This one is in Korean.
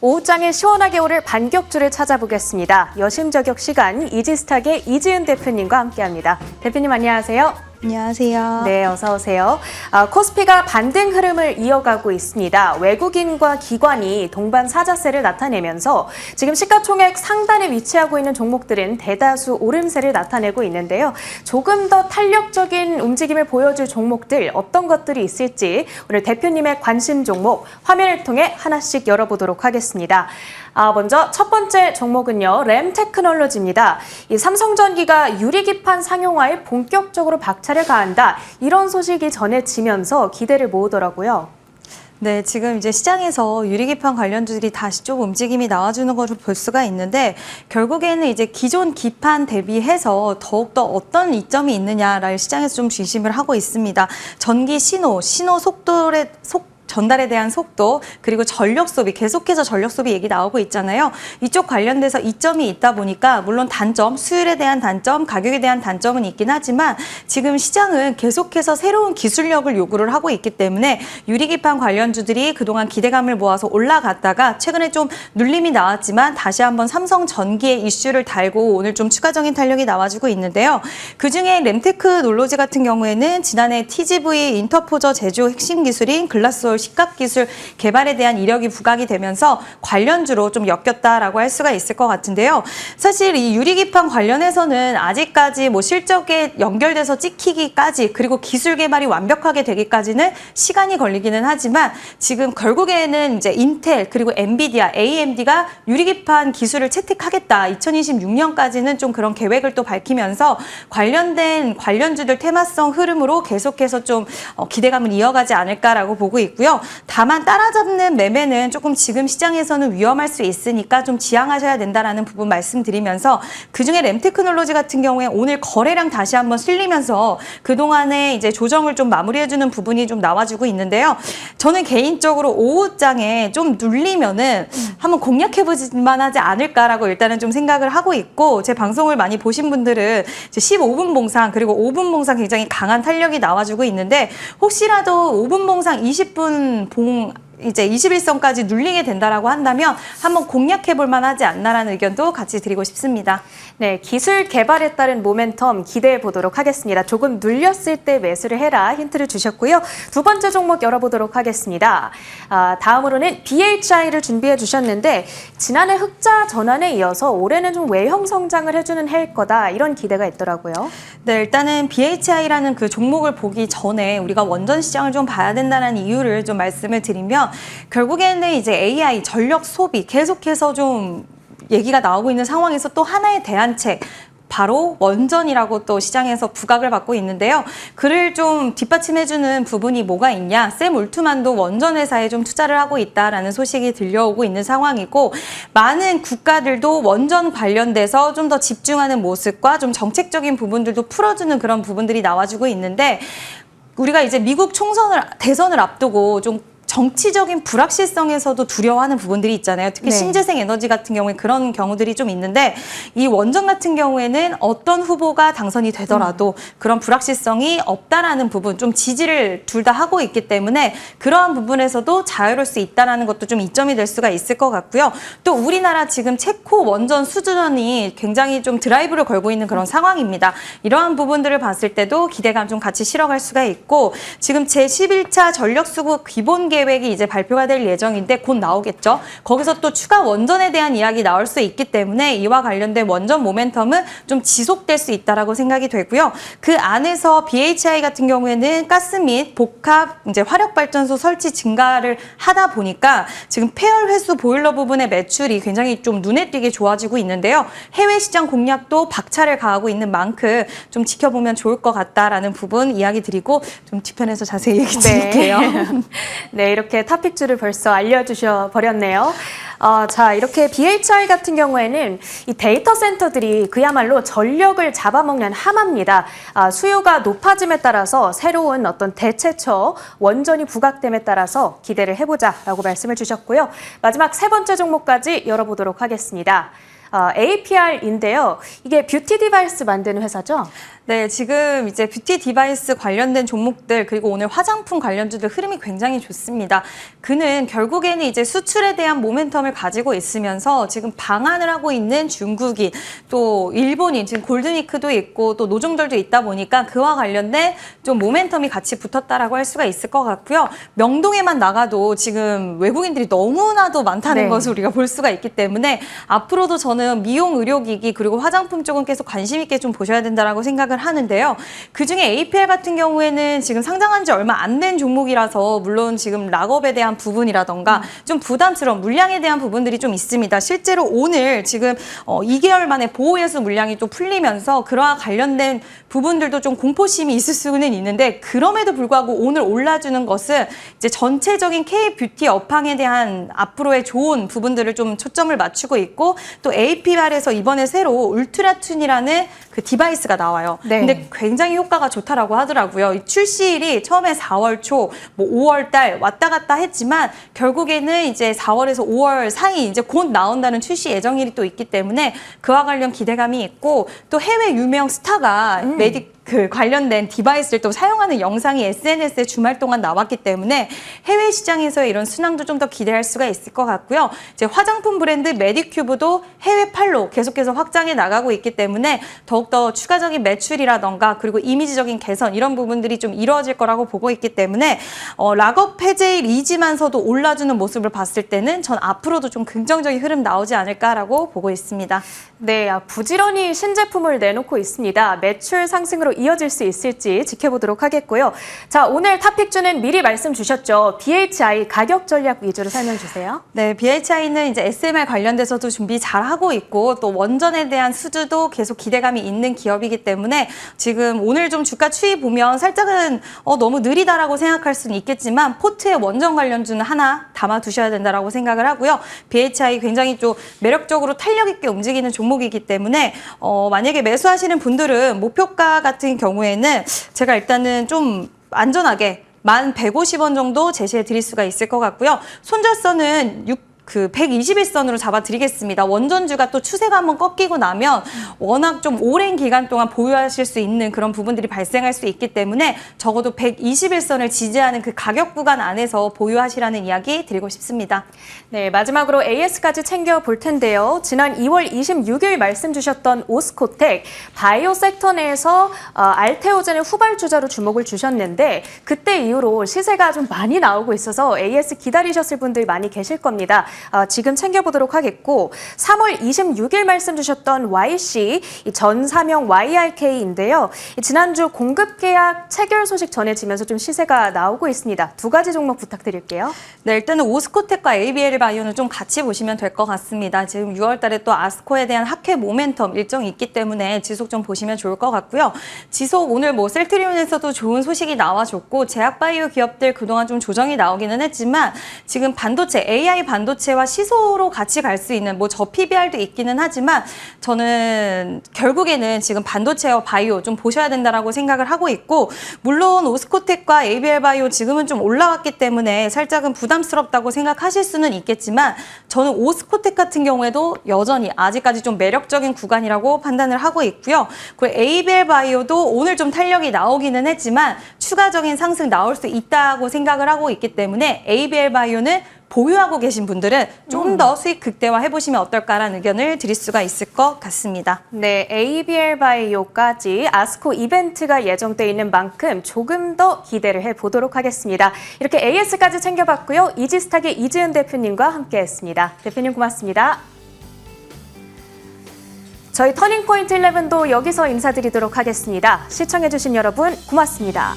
오후장에 시원하게 오를 반격주를 찾아보겠습니다. 여심저격 시간 이지스탁의 이지은 대표님과 함께합니다. 대표님 안녕하세요. 안녕하세요. 네, 어서 오세요. 코스피가 반등 흐름을 이어가고 있습니다. 외국인과 기관이 동반 사자세를 나타내면서 지금 시가총액 상단에 위치하고 있는 종목들은 대다수 오름세를 나타내고 있는데요. 조금 더 탄력적인 움직임을 보여줄 종목들 어떤 것들이 있을지 오늘 대표님의 관심 종목 화면을 통해 하나씩 열어보도록 하겠습니다. 먼저 첫 번째 종목은요, 램테크놀로지입니다. 이 삼성전기가 유리기판 상용화에 본격적으로 박차를 가한다. 이런 소식이 전해지면서 기대를 모으더라고요. 네, 지금 이제 시장에서 유리기판 관련주들이 다시 좀 움직임이 나와주는 것을 볼 수가 있는데 결국에는 이제 기존 기판 대비해서 더욱더 어떤 이점이 있느냐를 시장에서 좀 중심을 하고 있습니다. 전기 신호 전달에 대한 속도, 그리고 전력 소비, 계속해서 전력 소비 얘기 나오고 있잖아요. 이쪽 관련돼서 이점이 있다 보니까 물론 단점, 수율에 대한 단점, 가격에 대한 단점은 있긴 하지만 지금 시장은 계속해서 새로운 기술력을 요구를 하고 있기 때문에 유리기판 관련주들이 그동안 기대감을 모아서 올라갔다가 최근에 좀 눌림이 나왔지만 다시 한번 삼성전기의 이슈를 달고 오늘 좀 추가적인 탄력이 나와주고 있는데요. 그중에 램테크놀로지 같은 경우에는 지난해 TGV 인터포저 제조 핵심 기술인 글라스홀 식각기술 개발에 대한 이력이 부각이 되면서 관련주로 좀 엮였다라고 할 수가 있을 것 같은데요. 사실 이 유리기판 관련해서는 아직까지 뭐 실적에 연결돼서 찍히기까지 그리고 기술 개발이 완벽하게 되기까지는 시간이 걸리기는 하지만 지금 결국에는 이제 인텔 그리고 엔비디아, AMD가 유리기판 기술을 채택하겠다. 2026년까지는 좀 그런 계획을 또 밝히면서 관련된 관련주들 테마성 흐름으로 계속해서 좀 기대감을 이어가지 않을까라고 보고 있고요. 다만 따라잡는 매매는 조금 지금 시장에서는 위험할 수 있으니까 좀 지양하셔야 된다라는 부분 말씀드리면서 그중에 램테크놀로지 같은 경우에 오늘 거래량 다시 한번 실리면서 그동안에 이제 조정을 좀 마무리해주는 부분이 좀 나와주고 있는데요. 저는 개인적으로 오후장에 좀 눌리면은 한번 공략해보지만 하지 않을까라고 일단은 좀 생각을 하고 있고 제 방송을 많이 보신 분들은 이제 15분 봉상 그리고 5분 봉상 굉장히 강한 탄력이 나와주고 있는데 혹시라도 5분 봉상 20분 이제 21선까지 눌리게 된다라고 한다면 한번 공략해 볼 만하지 않나라는 의견도 같이 드리고 싶습니다. 네, 기술 개발에 따른 모멘텀 기대해 보도록 하겠습니다. 조금 눌렸을 때 매수를 해라 힌트를 주셨고요. 두 번째 종목 열어보도록 하겠습니다. 다음으로는 BHI를 준비해 주셨는데 지난해 흑자 전환에 이어서 올해는 좀 외형 성장을 해주는 해일 거다 이런 기대가 있더라고요. 네, 일단은 BHI라는 그 종목을 보기 전에 우리가 원전 시장을 좀 봐야 된다는 이유를 좀 말씀을 드리면 결국에는 이제 AI 전력 소비 계속해서 좀 얘기가 나오고 있는 상황에서 또 하나의 대안책 바로 원전이라고 또 시장에서 부각을 받고 있는데요. 그를 좀 뒷받침해주는 부분이 뭐가 있냐? 샘 울트만도 원전 회사에 좀 투자를 하고 있다라는 소식이 들려오고 있는 상황이고 많은 국가들도 원전 관련돼서 좀 더 집중하는 모습과 좀 정책적인 부분들도 풀어주는 그런 부분들이 나와주고 있는데 우리가 이제 미국 대선을 앞두고 좀 정치적인 불확실성에서도 두려워하는 부분들이 있잖아요. 특히 신재생 에너지 같은 경우에 그런 경우들이 좀 있는데 이 원전 같은 경우에는 어떤 후보가 당선이 되더라도 그런 불확실성이 없다라는 부분, 좀 지지를 둘 다 하고 있기 때문에 그러한 부분에서도 자유로울 수 있다는 것도 좀 이점이 될 수가 있을 것 같고요. 또 우리나라 지금 체코 원전 수주전이 굉장히 좀 드라이브를 걸고 있는 그런 상황입니다. 이러한 부분들을 봤을 때도 기대감 좀 같이 실어갈 수가 있고 지금 제11차 전력수급 기본 계획이 이제 발표가 될 예정인데 곧 나오겠죠. 거기서 또 추가 원전에 대한 이야기 나올 수 있기 때문에 이와 관련된 원전 모멘텀은 좀 지속될 수 있다라고 생각이 되고요. 그 안에서 BHI 같은 경우에는 가스 및 복합 이제 화력발전소 설치 증가를 하다 보니까 지금 폐열 회수 보일러 부분의 매출이 굉장히 좀 눈에 띄게 좋아지고 있는데요. 해외 시장 공략도 박차를 가하고 있는 만큼 좀 지켜보면 좋을 것 같다라는 부분 이야기 드리고 좀 뒤편에서 자세히 얘기 드릴게요. 네, 이렇게 탑픽주를 벌써 알려주셔 버렸네요. 자, 이렇게 BHI 같은 경우에는 이 데이터 센터들이 그야말로 전력을 잡아먹는 하마입니다. 수요가 높아짐에 따라서 새로운 어떤 대체처, 원전이 부각됨에 따라서 기대를 해보자라고 말씀을 주셨고요. 마지막 세 번째 종목까지 열어보도록 하겠습니다. APR인데요. 이게 뷰티 디바이스 만드는 회사죠? 네, 지금 이제 뷰티 디바이스 관련된 종목들 그리고 오늘 화장품 관련주들 흐름이 굉장히 좋습니다. 그는 결국에는 이제 수출에 대한 모멘텀을 가지고 있으면서 지금 방한을 하고 있는 중국인 또 일본인 지금 골드위크도 있고 또 노정절도 있다 보니까 그와 관련된 좀 모멘텀이 같이 붙었다라고 할 수가 있을 것 같고요. 명동에만 나가도 지금 외국인들이 너무나도 많다는 네. 것을 우리가 볼 수가 있기 때문에 앞으로도 저는 미용 의료기기 그리고 화장품 쪽은 계속 관심 있게 좀 보셔야 된다라고 생각을 하는데요. 그중에 APR 같은 경우에는 지금 상장한 지 얼마 안 된 종목이라서 물론 지금 락업에 대한 부분이라던가 좀 부담스러운 물량에 대한 부분들이 좀 있습니다. 실제로 오늘 지금 2개월 만에 보호예수 물량이 또 풀리면서 그러한 관련된 부분들도 좀 공포심이 있을 수는 있는데 그럼에도 불구하고 오늘 올라주는 것은 이제 전체적인 K-뷰티 업황에 대한 앞으로의 좋은 부분들을 좀 초점을 맞추고 있고 또 APR에서 이번에 새로 울트라툰이라는 그 디바이스가 나와요. 네. 근데 굉장히 효과가 좋다라고 하더라고요. 이 출시일이 처음에 4월 초, 뭐 5월 달 왔다 갔다 했지만 결국에는 이제 4월에서 5월 사이 이제 곧 나온다는 출시 예정일이 또 있기 때문에 그와 관련 기대감이 있고 또 해외 유명 스타가 그 관련된 디바이스를 또 사용하는 영상이 SNS에 주말 동안 나왔기 때문에 해외 시장에서의 이런 순항도 좀 더 기대할 수가 있을 것 같고요. 이제 화장품 브랜드 메디큐브도 해외 팔로 계속해서 확장해 나가고 있기 때문에 더욱더 추가적인 매출이라던가 그리고 이미지적인 개선 이런 부분들이 좀 이루어질 거라고 보고 있기 때문에 락업 해제일이지만서도 올라주는 모습을 봤을 때는 전 앞으로도 좀 긍정적인 흐름 나오지 않을까라고 보고 있습니다. 네, 부지런히 신제품을 내놓고 있습니다. 매출 상승으로 이어질 수 있을지 지켜보도록 하겠고요. 자, 오늘 탑픽주는 미리 말씀 주셨죠. BHI 가격 전략 위주로 설명 주세요. 네, BHI는 이제 SMR 관련돼서도 준비 잘 하고 있고 또 원전에 대한 수주도 계속 기대감이 있는 기업이기 때문에 지금 오늘 좀 주가 추이 보면 살짝은 너무 느리다라고 생각할 수는 있겠지만 포트에 원전 관련주는 하나 담아 두셔야 된다라고 생각을 하고요. BHI 굉장히 좀 매력적으로 탄력 있게 움직이는 종목이기 때문에 만약에 매수하시는 분들은 목표가 같은 경우에는 제가 일단은 좀 안전하게 1150원 정도 제시해 드릴 수가 있을 것 같고요. 손절선은 121선으로 잡아드리겠습니다. 원전주가 또 추세가 한번 꺾이고 나면 워낙 좀 오랜 기간 동안 보유하실 수 있는 그런 부분들이 발생할 수 있기 때문에 적어도 121선을 지지하는 그 가격 구간 안에서 보유하시라는 이야기 드리고 싶습니다. 네, 마지막으로 AS까지 챙겨볼 텐데요. 지난 2월 26일 말씀 주셨던 오스코텍 바이오 섹터 내에서 알테오젠의 후발주자로 주목을 주셨는데 그때 이후로 시세가 좀 많이 나오고 있어서 AS 기다리셨을 분들 많이 계실 겁니다. 지금 챙겨보도록 하겠고 3월 26일 말씀 주셨던 YC 전사명 YRK인데요. 지난주 공급 계약 체결 소식 전해지면서 좀 시세가 나오고 있습니다. 두 가지 종목 부탁드릴게요. 네, 일단은 오스코텍과 ABL 바이오는 좀 같이 보시면 될 것 같습니다. 지금 6월 달에 또 아스코에 대한 학회 모멘텀 일정이 있기 때문에 지속 좀 보시면 좋을 것 같고요. 지속 오늘 뭐 셀트리온에서도 좋은 소식이 나와줬고 제약바이오 기업들 그동안 좀 조정이 나오기는 했지만 지금 반도체, AI 반도체와 시소로 같이 갈 수 있는 뭐 저 PBR도 있기는 하지만 저는 결국에는 지금 반도체와 바이오 좀 보셔야 된다라고 생각을 하고 있고 물론 오스코텍과 ABL 바이오 지금은 좀 올라왔기 때문에 살짝은 부담스럽다고 생각하실 수는 있겠지만 저는 오스코텍 같은 경우에도 여전히 아직까지 좀 매력적인 구간이라고 판단을 하고 있고요. 그리고 ABL 바이오도 오늘 좀 탄력이 나오기는 했지만 추가적인 상승 나올 수 있다고 생각을 하고 있기 때문에 ABL 바이오는 보유하고 계신 분들은 좀 더 수익 극대화 해보시면 어떨까라는 의견을 드릴 수가 있을 것 같습니다. 네, ABL 바이오까지 아스코 이벤트가 예정돼 있는 만큼 조금 더 기대를 해보도록 하겠습니다. 이렇게 AS까지 챙겨봤고요. 이지스탁의 이지은 대표님과 함께했습니다. 대표님 고맙습니다. 저희 터닝포인트 11도 여기서 인사드리도록 하겠습니다. 시청해주신 여러분 고맙습니다.